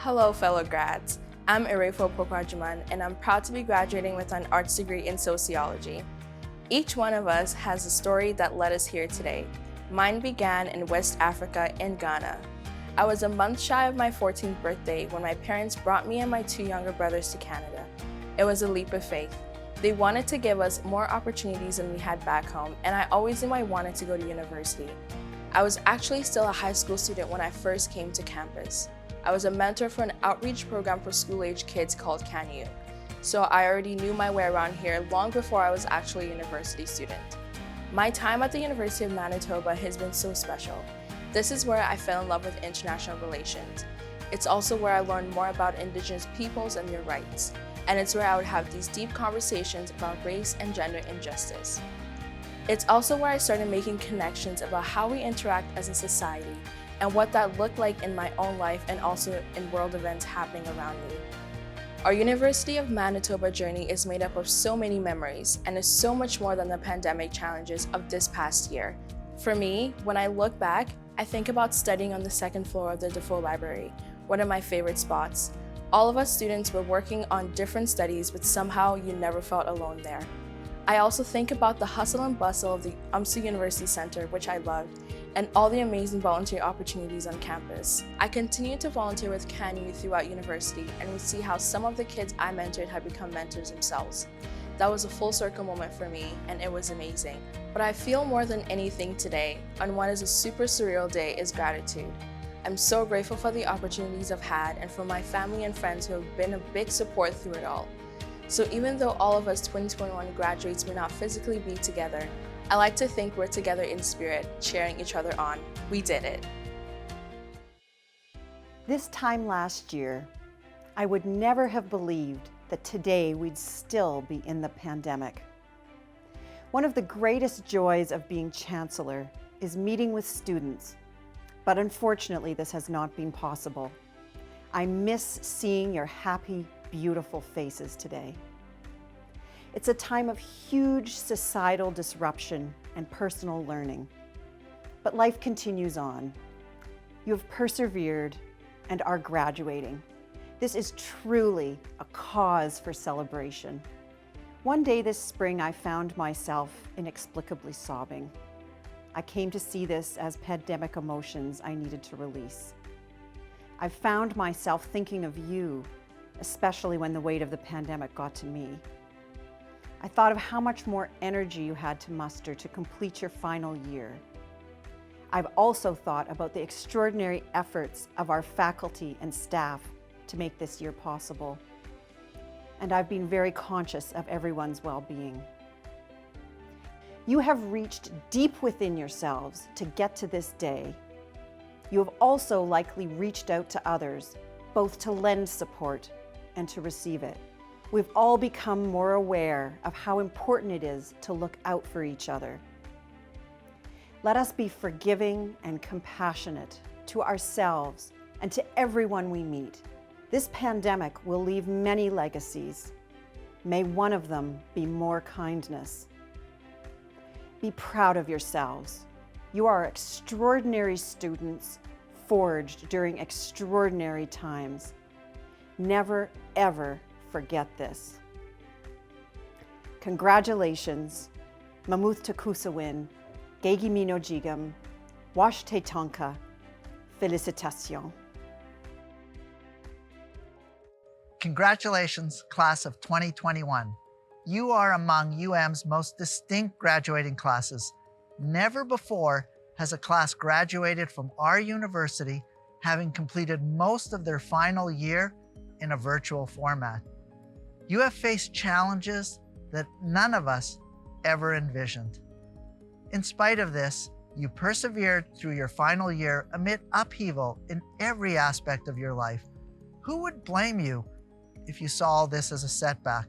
Hello, fellow grads. I'm Irefo Pokrajuman, and I'm proud to be graduating with an arts degree in sociology. Each one of us has a story that led us here today. Mine began in West Africa in Ghana. I was a month shy of my 14th birthday when my parents brought me and my two younger brothers to Canada. It was a leap of faith. They wanted to give us more opportunities than we had back home, and I always knew I wanted to go to university. I was actually still a high school student when I first came to campus. I was a mentor for an outreach program for school-age kids called Can You. So I already knew my way around here long before I was actually a university student. My time at the University of Manitoba has been so special. This is where I fell in love with international relations. It's also where I learned more about Indigenous peoples and their rights. And it's where I would have these deep conversations about race and gender injustice. It's also where I started making connections about how we interact as a society and what that looked like in my own life and also in world events happening around me. Our University of Manitoba journey is made up of so many memories and is so much more than the pandemic challenges of this past year. For me, when I look back, I think about studying on the second floor of the Defoe Library, one of my favorite spots. All of us students were working on different studies, but somehow you never felt alone there. I also think about the hustle and bustle of the UMSU University Center, which I loved, and all the amazing volunteer opportunities on campus. I continued to volunteer with Can You throughout university and would see how some of the kids I mentored had become mentors themselves. That was a full circle moment for me, and it was amazing. But I feel more than anything today, on what is a super surreal day, is gratitude. I'm so grateful for the opportunities I've had and for my family and friends who have been a big support through it all. So even though all of us 2021 graduates may not physically be together, I like to think we're together in spirit, cheering each other on. We did it. This time last year, I would never have believed that today we'd still be in the pandemic. One of the greatest joys of being Chancellor is meeting with students, but unfortunately this has not been possible. I miss seeing your happy, beautiful faces today. It's a time of huge societal disruption and personal learning. But life continues on. You have persevered and are graduating. This is truly a cause for celebration. One day this spring, I found myself inexplicably sobbing. I came to see this as pandemic emotions I needed to release. I found myself thinking of you, especially when the weight of the pandemic got to me. I thought of how much more energy you had to muster to complete your final year. I've also thought about the extraordinary efforts of our faculty and staff to make this year possible. And I've been very conscious of everyone's well-being. You have reached deep within yourselves to get to this day. You have also likely reached out to others, both to lend support and to receive it. We've all become more aware of how important it is to look out for each other. Let us be forgiving and compassionate to ourselves and to everyone we meet. This pandemic will leave many legacies. May one of them be more kindness. Be proud of yourselves. You are extraordinary students forged during extraordinary times. Never, ever forget this. Congratulations, Mamuth Takusawin, Gegi Mino Jigam, Wash Te Tonka, Félicitations. Congratulations, class of 2021. You are among UM's most distinct graduating classes. Never before has a class graduated from our university having completed most of their final year in a virtual format. You have faced challenges that none of us ever envisioned. In spite of this, you persevered through your final year amid upheaval in every aspect of your life. Who would blame you if you saw this as a setback?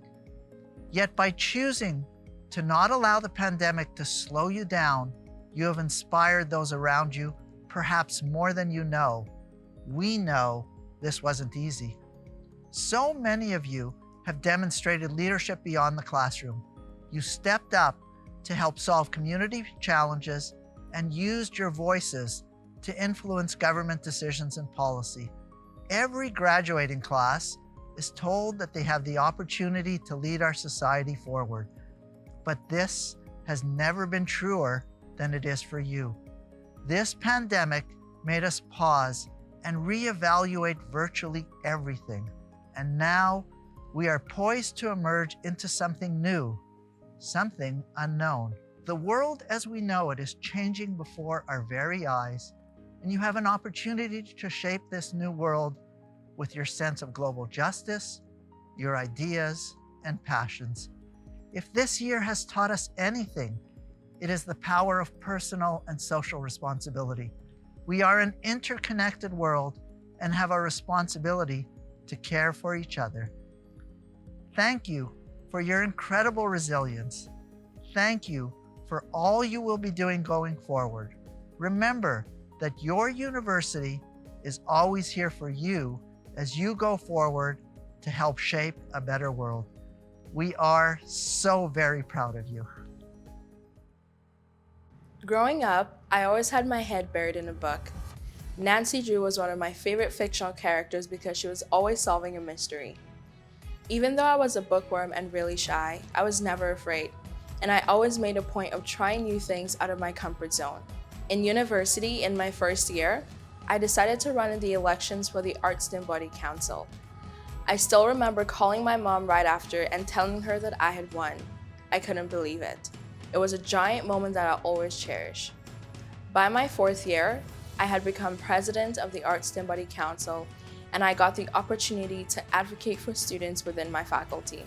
Yet by choosing to not allow the pandemic to slow you down, you have inspired those around you, perhaps more than you know. We know this wasn't easy. So many of you have demonstrated leadership beyond the classroom. You stepped up to help solve community challenges and used your voices to influence government decisions and policy. every graduating class is told that they have the opportunity to lead our society forward. But this has never been truer than it is for you. This pandemic made us pause and reevaluate virtually everything. And now we are poised to emerge into something new, something unknown. The world as we know it is changing before our very eyes, and you have an opportunity to shape this new world with your sense of global justice, your ideas, and passions. If this year has taught us anything, it is the power of personal and social responsibility. We are an interconnected world and have a responsibility to care for each other. Thank you for your incredible resilience. Thank you for all you will be doing going forward. Remember that your university is always here for you as you go forward to help shape a better world. We are so very proud of you. Growing up, I always had my head buried in a book. Nancy Drew was one of my favorite fictional characters because she was always solving a mystery. Even though I was a bookworm and really shy, I was never afraid, and I always made a point of trying new things out of my comfort zone. In university, in my first year, I decided to run in the elections for the Arts Student Body Council. I still remember calling my mom right after and telling her that I had won. I couldn't believe it. It was a giant moment that I'll always cherish. By my fourth year, I had become president of the Arts Student Body Council, and I got the opportunity to advocate for students within my faculty.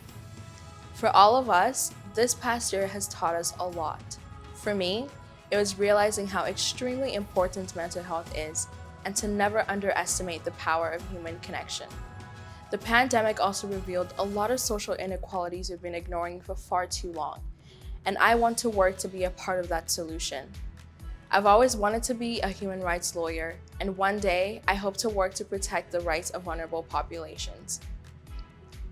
For all of us, this past year has taught us a lot. For me, it was realizing how extremely important mental health is and to never underestimate the power of human connection. The pandemic also revealed a lot of social inequalities we've been ignoring for far too long, and I want to work to be a part of that solution. I've always wanted to be a human rights lawyer, and one day I hope to work to protect the rights of vulnerable populations.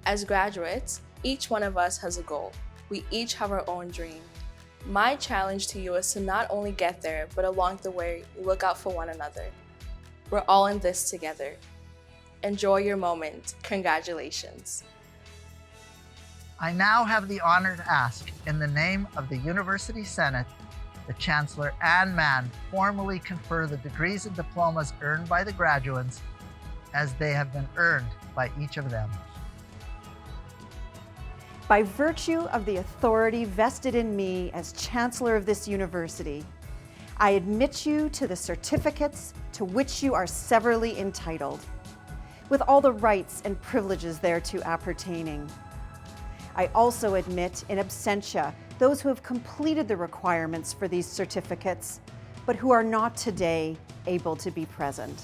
As graduates, each one of us has a goal. We each have our own dream. My challenge to you is to not only get there, but along the way, look out for one another. We're all in this together. Enjoy your moment. Congratulations. I now have the honor to ask, in the name of the University Senate, the Chancellor and Mann formally confer the degrees and diplomas earned by the graduates as they have been earned by each of them. By virtue of the authority vested in me as Chancellor of this university, I admit you to the certificates to which you are severally entitled, with all the rights and privileges thereto appertaining. I also admit in absentia those who have completed the requirements for these certificates, but who are not today able to be present.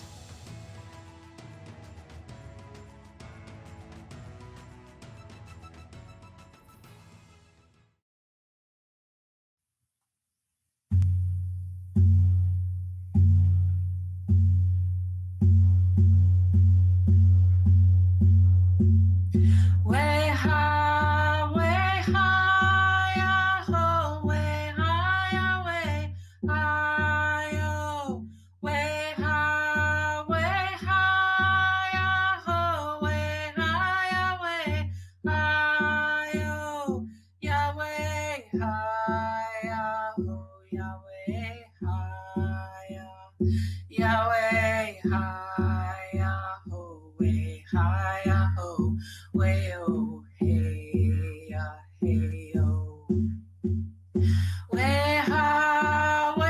Yahweh, hi-ya-ho, way, hi-ya-ho, way, oh, hey, ya, hey, oh. Way, hi-ya-ho,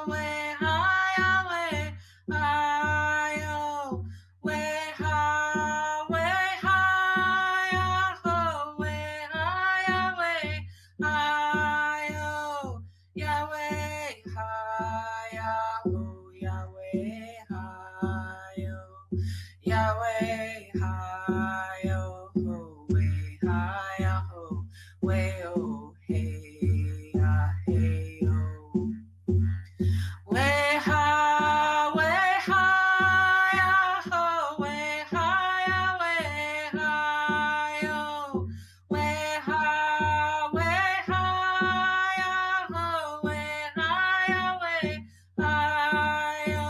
way, hi-ya, way, hi-yo, way, hi-ya-ho, way, hi-ya, way, hi-yo, Yahweh, hi-ya-ho, Yahweh, hi-yo, Yahweh, hi-yo, way, hi-ya-ho, way, oh, hey, ya, hey, oh. Way, hi-ya-ho, way, hi-ya, way, hi-yo, way, hi-ya-ho, way, hi-ya, way, hi-yo,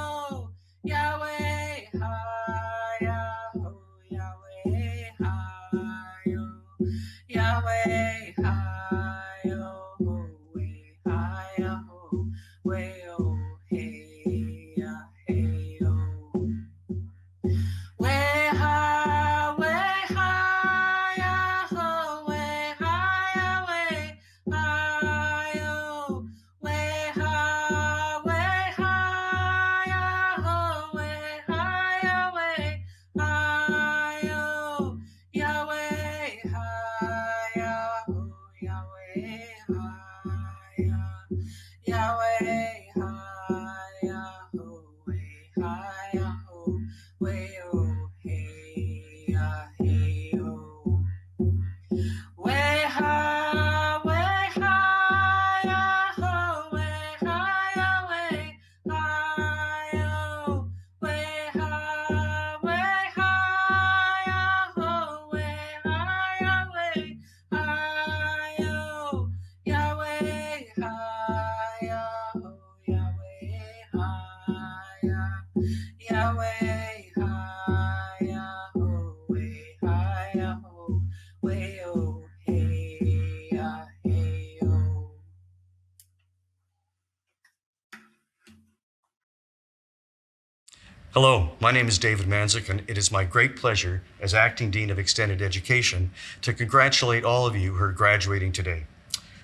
Hello, my name is David Manzik, and it is my great pleasure as Acting Dean of Extended Education to congratulate all of you who are graduating today.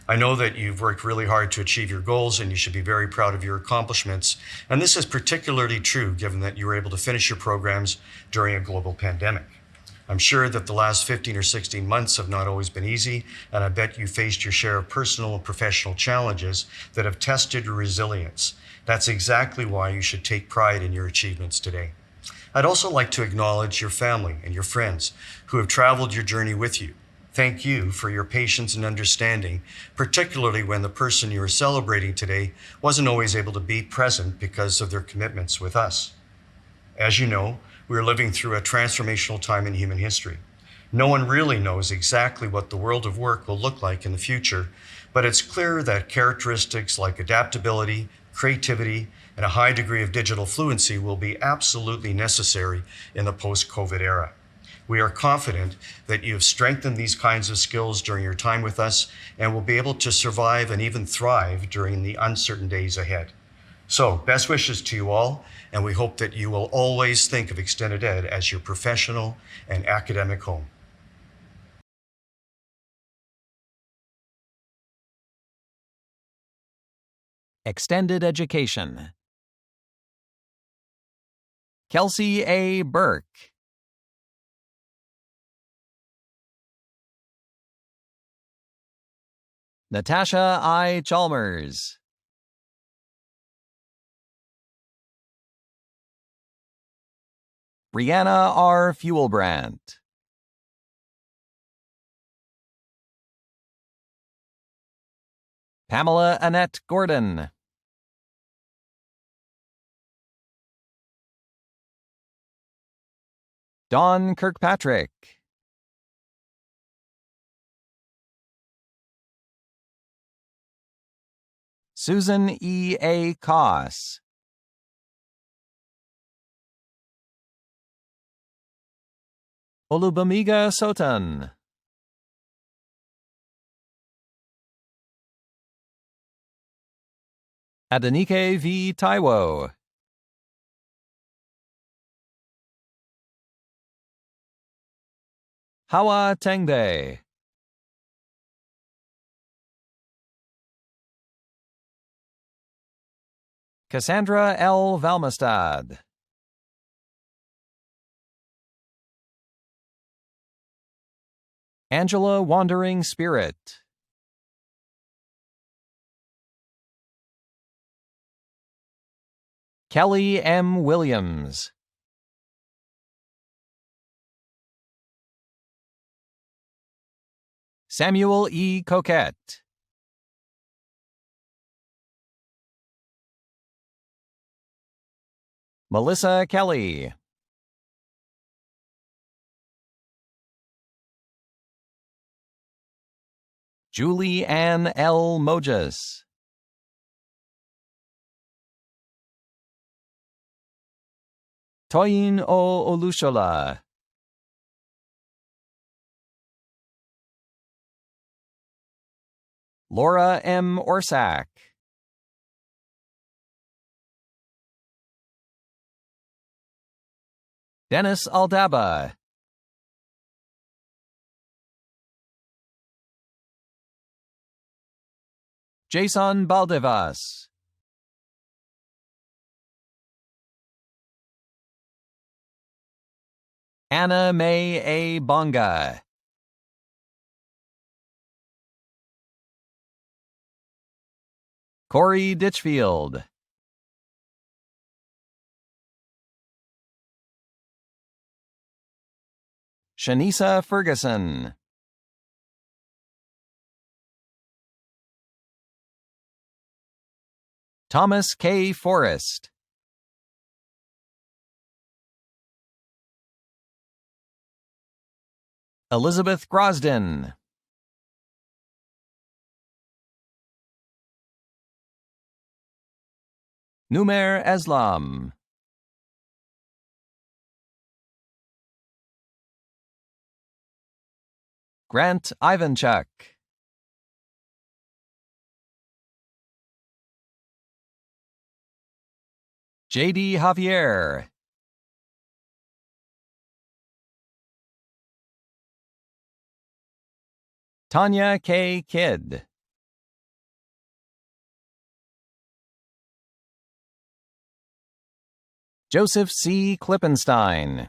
I know that you've worked really hard to achieve your goals and you should be very proud of your accomplishments. And this is particularly true given that you were able to finish your programs during a global pandemic. I'm sure that the last 15 or 16 months have not always been easy, and I bet you faced your share of personal and professional challenges that have tested your resilience. That's exactly why you should take pride in your achievements today. I'd also like to acknowledge your family and your friends who have traveled your journey with you. Thank you for your patience and understanding, particularly when the person you are celebrating today wasn't always able to be present because of their commitments with us. As you know, we are living through a transformational time in human history. No one really knows exactly what the world of work will look like in the future, but it's clear that characteristics like adaptability, creativity, and a high degree of digital fluency will be absolutely necessary in the post-COVID era. We are confident that you have strengthened these kinds of skills during your time with us and will be able to survive and even thrive during the uncertain days ahead. So, best wishes to you all, and we hope that you will always think of Extended Ed as your professional and academic home. Extended Education. Kelsey A. Burke. Natasha I. Chalmers. Brianna R. Fuelbrandt. Pamela Annette Gordon. Dawn Kirkpatrick. Susan E. A. Koss. Olubamiga Sotan. Adenike V. Taiwo. Hawa Tengde. Cassandra L. Valmestad. Angela Wandering Spirit. Kelly M. Williams. Samuel E. Coquette. Melissa Kelly. Julie Ann L. Mojas. Toyin O. Olushola. Laura M. Orsak. Dennis Aldaba. Jason Baldevas. Anna May A. Bonga. Corey Ditchfield. Shanisa Ferguson. Thomas K. Forrest. Elizabeth Grosden. Numer Eslam. Grant Ivanchuk. J.D. Javier. Tanya K. Kidd. Joseph C. Klippenstein.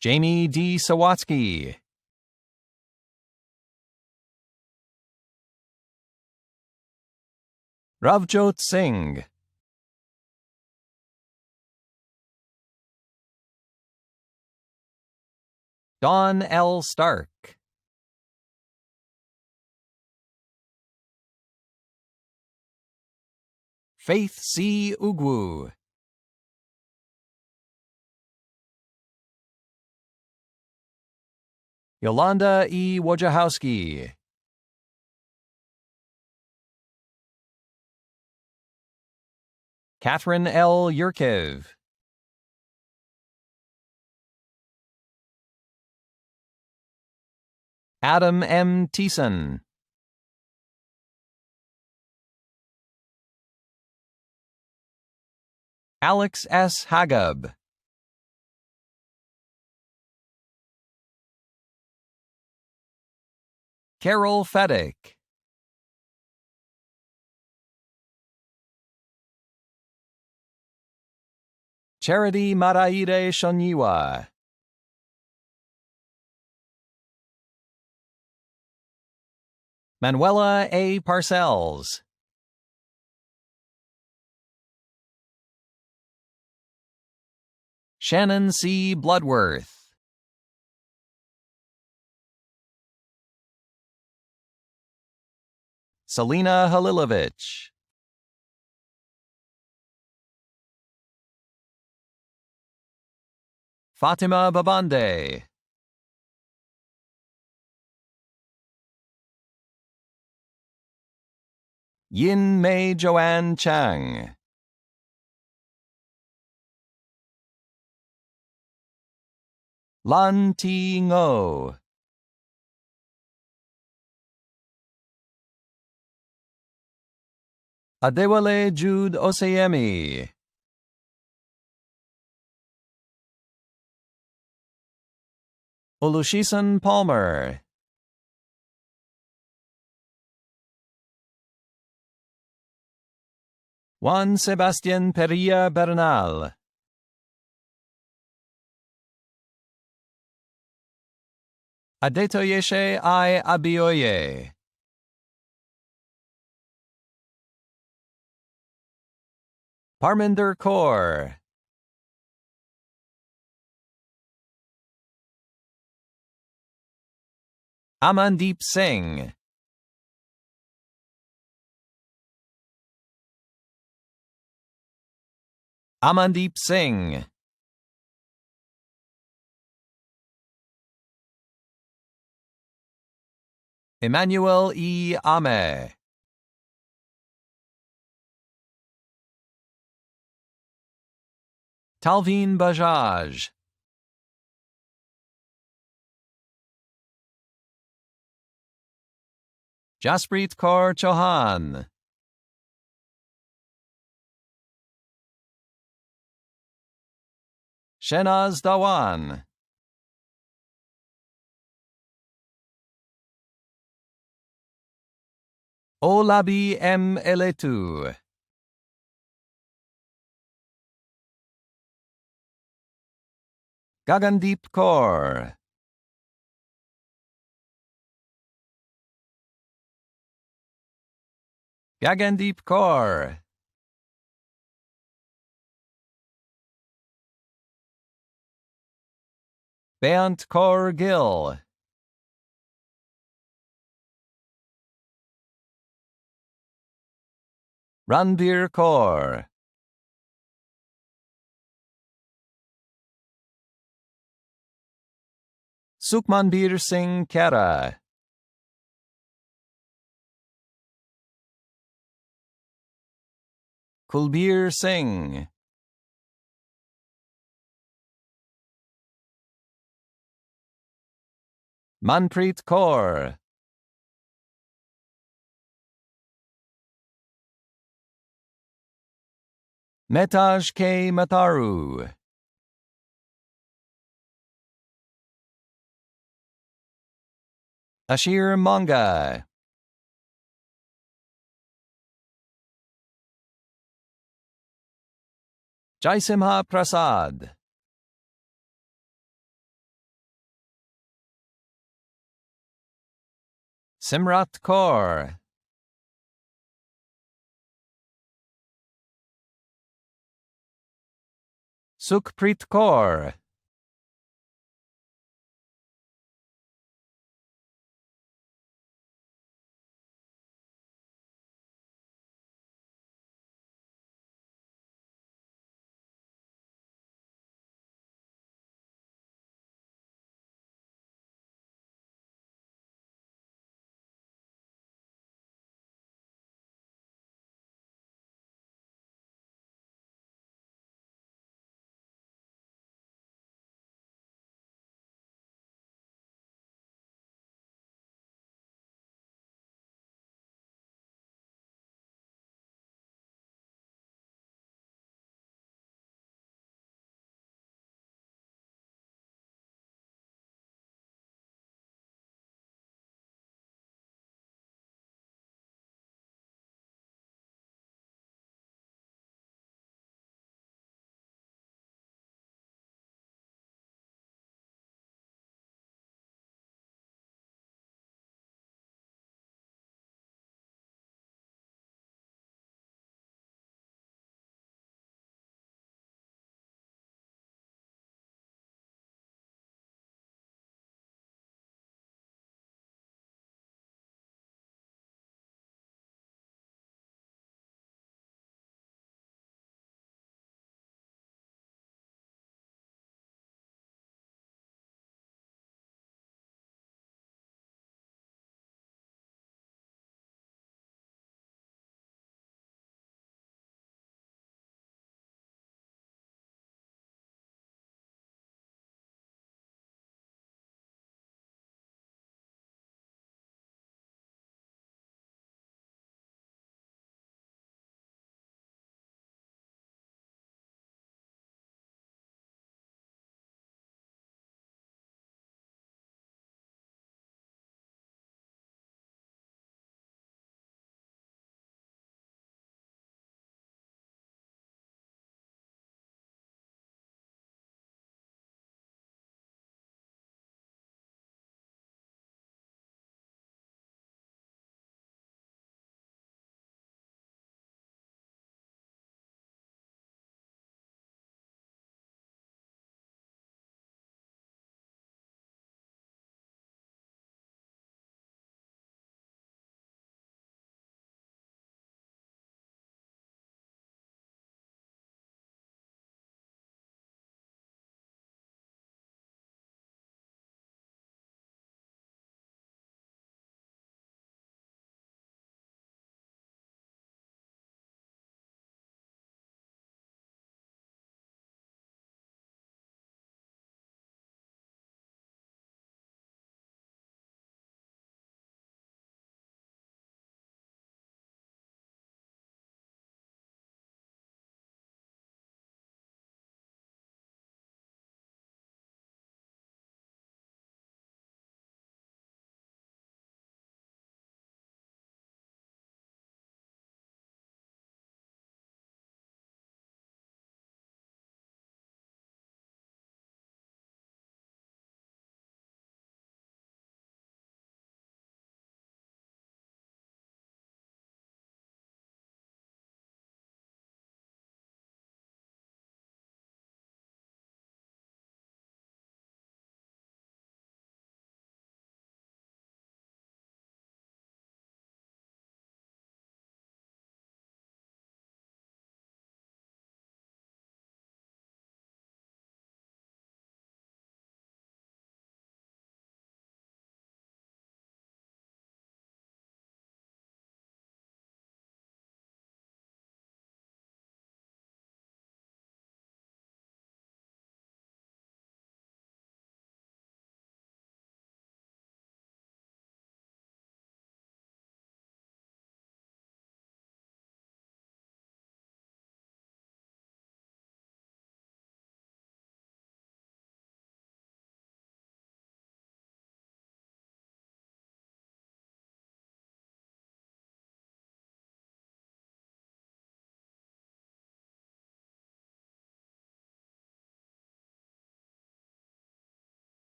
Jamie D. Sawatsky. Ravjot Singh. Dawn L. Stark. Faith C. Ugwu. Yolanda E. Wojciechowski. Catherine L. Yurkiv. Adam M. Thiessen. Alex S. Hagab. Carol Fedek. Charity Maraire Shonyiwa. Manuela A. Parcells. Shannon C. Bloodworth. Selena Halilovich. Fatima Babande. Yin Mei Joanne Chang. Lan Ti Ngo. Adewale Jude Oseyemi. Olusegun Palmer. Juan Sebastian Perilla Bernal. Adetoyeshe I. Abioye. Parminder Kaur. Amandeep Singh. Amandeep Singh. Emmanuel E. Ame. Talveen Bajaj. Jasprit Kaur Chauhan. Shenaz Dawan. Olabi M. Eletu. Gagandeep Kaur. Gagandeep Kaur. Beant Kaur Gill. Ranbir Kaur. Sukhmanbir Singh Kera. Kulbir Singh. Manpreet Kaur. Metaj K. Mataru. Ashir Mongai. Jaisimha Prasad. Simrat Kaur. Sukhpreet Kaur.